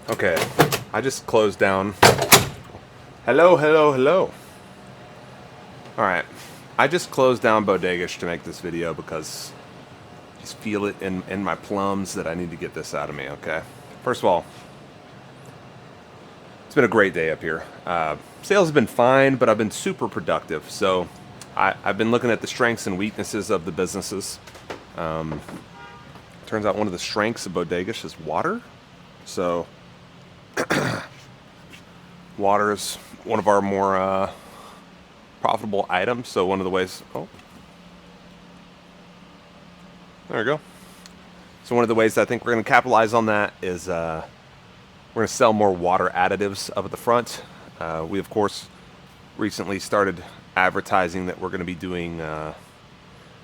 Okay, I just closed down. Hello, hello, hello. Alright, I just closed down Bodegish to make this video because I just feel it in my plums that I need to get this out of me, okay? First of all, it's been a great day up here. Sales have been fine, but I've been super productive. So I've been looking at the strengths and weaknesses of the businesses. Turns out one of the strengths of Bodegish is water. So water is one of our more profitable items. So one of the ways, there we go. So one of the ways I think we're going to capitalize on that is we're going to sell more water additives up at the front. We, of course, recently started advertising that we're going to be doing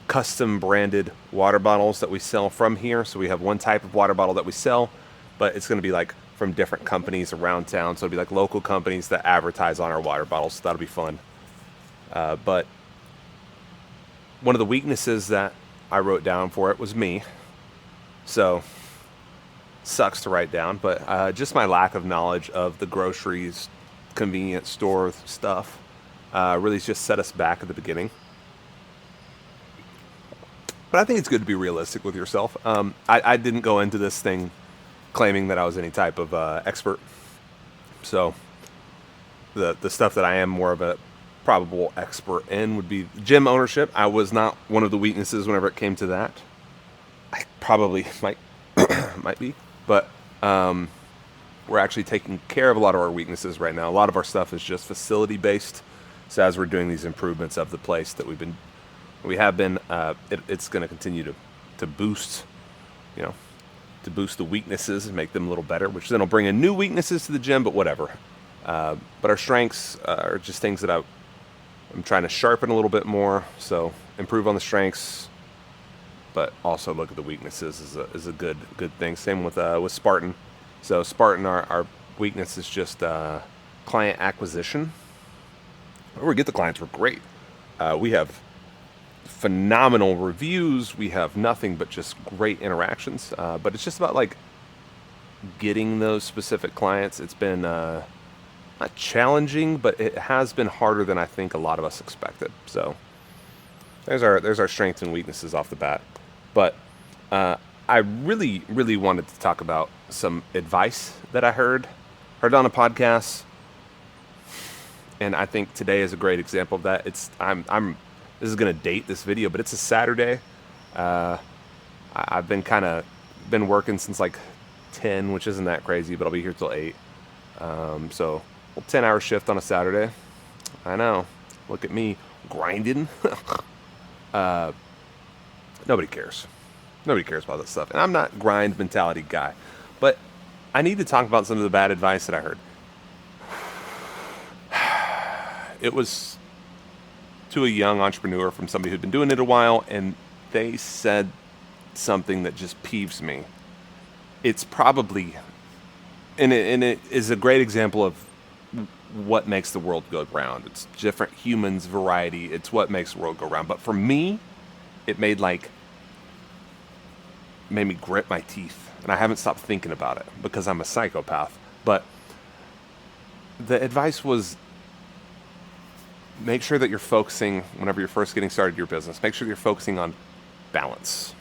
custom branded water bottles that we sell from here. So we have one type of water bottle that we sell, but it's going to be like from different companies around town. So it'll be like local companies that advertise on our water bottles. So that'll be fun. But one of the weaknesses that I wrote down for it was me. So sucks to write down, but just my lack of knowledge of the groceries, convenience store stuff really just set us back at the beginning. But I think it's good to be realistic with yourself. I didn't go into this thing claiming that I was any type of expert. So the stuff that I am more of a probable expert in would be gym ownership. I was not one of the weaknesses whenever it came to that. I probably might be, but we're actually taking care of a lot of our weaknesses right now. A lot of our stuff is just facility based. So as we're doing these improvements of the place that we have been, it's going to continue to boost, to boost the weaknesses and make them a little better, which then will bring in new weaknesses to the gym. But whatever. But our strengths are just things that I'm trying to sharpen a little bit more. So improve on the strengths, but also look at the weaknesses is a good thing. Same with Spartan. So Spartan, our weakness is just client acquisition. Where we get the clients, we're great. We have phenomenal reviews. We have nothing but just great interactions. But it's just about like getting those specific clients. It's been not challenging, but it has been harder than I think a lot of us expected. So there's our strengths and weaknesses off the bat. But I really, really wanted to talk about some advice that I heard on a podcast, and I think today is a great example of that. This is going to date this video, but it's a Saturday. I've been working since like 10, which isn't that crazy, but I'll be here till 8. So 10-hour shift on a Saturday. I know. Look at me grinding. Nobody cares. Nobody cares about this stuff. And I'm not grind mentality guy. But I need to talk about some of the bad advice that I heard. It was to a young entrepreneur from somebody who'd been doing it a while, and they said something that just peeves me. It's probably, and it is a great example of what makes the world go round. It's different humans, variety. It's what makes the world go round. But for me, it made me grit my teeth, and I haven't stopped thinking about it because I'm a psychopath. But the advice was, make sure that you're focusing, whenever you're first getting started your business, make sure you're focusing on balance.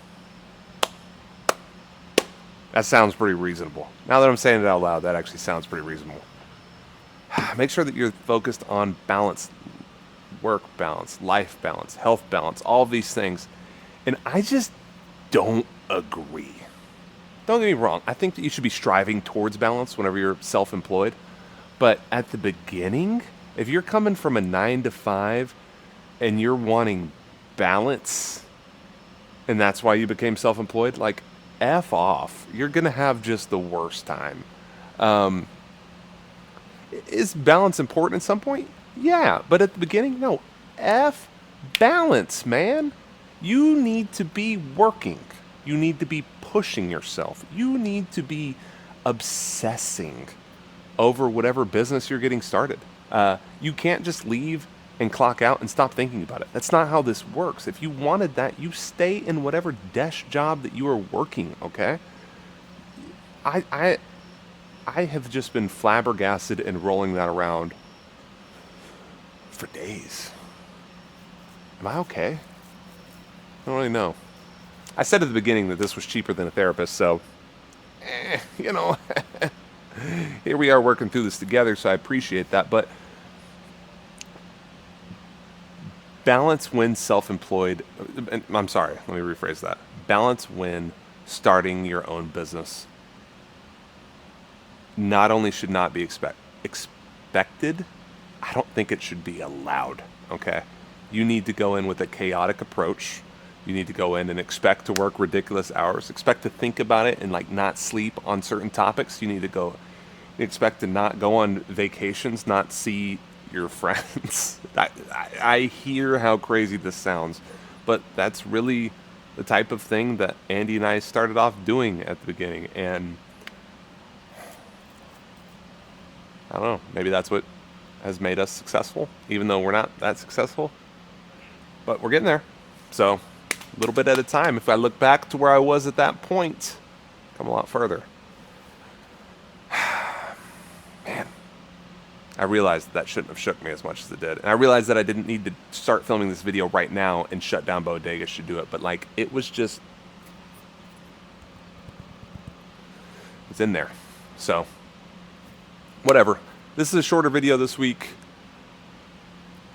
That sounds pretty reasonable. Now that I'm saying it out loud, that actually sounds pretty reasonable. Make sure that you're focused on balance, work balance, life balance, health balance, all of these things. And I just don't agree. Don't get me wrong. I think that you should be striving towards balance whenever you're self-employed. But at the beginning, if you're coming from a 9 to 5 and you're wanting balance, and that's why you became self-employed, like, F off. You're going to have just the worst time. Is balance important at some point? Yeah, but at the beginning, no. F balance, man. You need to be working. You need to be pushing yourself. You need to be obsessing over whatever business you're getting started. You can't just leave and clock out and stop thinking about it. That's not how this works. If you wanted that, you stay in whatever desk job that you are working, okay? I have just been flabbergasted and rolling that around for days. Am I okay? I don't really know. I said at the beginning that this was cheaper than a therapist, so, you know, here we are working through this together, so I appreciate that. But balance when self-employed, I'm sorry, let me rephrase that. Balance when starting your own business not only should not be expected, I don't think it should be allowed, okay? You need to go in with a chaotic approach. You need to go in and expect to work ridiculous hours, expect to think about it and like not sleep on certain topics. You need to go, expect to not go on vacations, not see your friends. I hear how crazy this sounds, but that's really the type of thing that Andy and I started off doing at the beginning. And I don't know, maybe that's what has made us successful, even though we're not that successful, but we're getting there. So a little bit at a time. If I look back to where I was at that point, come a lot further. Man, I realized that shouldn't have shook me as much as it did. And I realized that I didn't need to start filming this video right now and shut down bodegas to do it. But like, it was just, it's in there. So, whatever. This is a shorter video this week.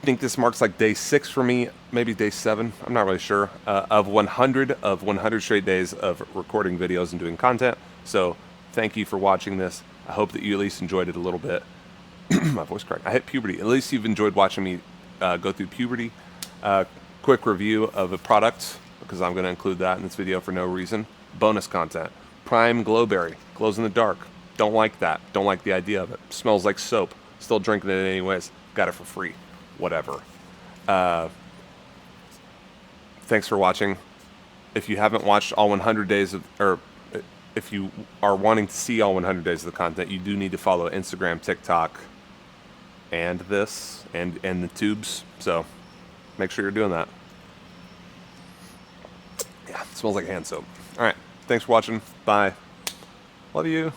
I think this marks like day 6 for me, maybe day 7. I'm not really sure. Of 100 straight days of recording videos and doing content. So, thank you for watching this. I hope that you at least enjoyed it a little bit. My voice cracked. I hit puberty. At least you've enjoyed watching me go through puberty. Quick review of a product, because I'm going to include that in this video for no reason. Bonus content. Prime Glowberry. Glows in the dark. Don't like that. Don't like the idea of it. Smells like soap. Still drinking it anyways. Got it for free. Whatever. Thanks for watching. If you haven't watched all 100 days of, or if you are wanting to see all 100 days of the content, you do need to follow Instagram, TikTok, and this, and the tubes. So make sure you're doing that. Yeah, it smells like hand soap. All right. Thanks for watching. Bye. Love you.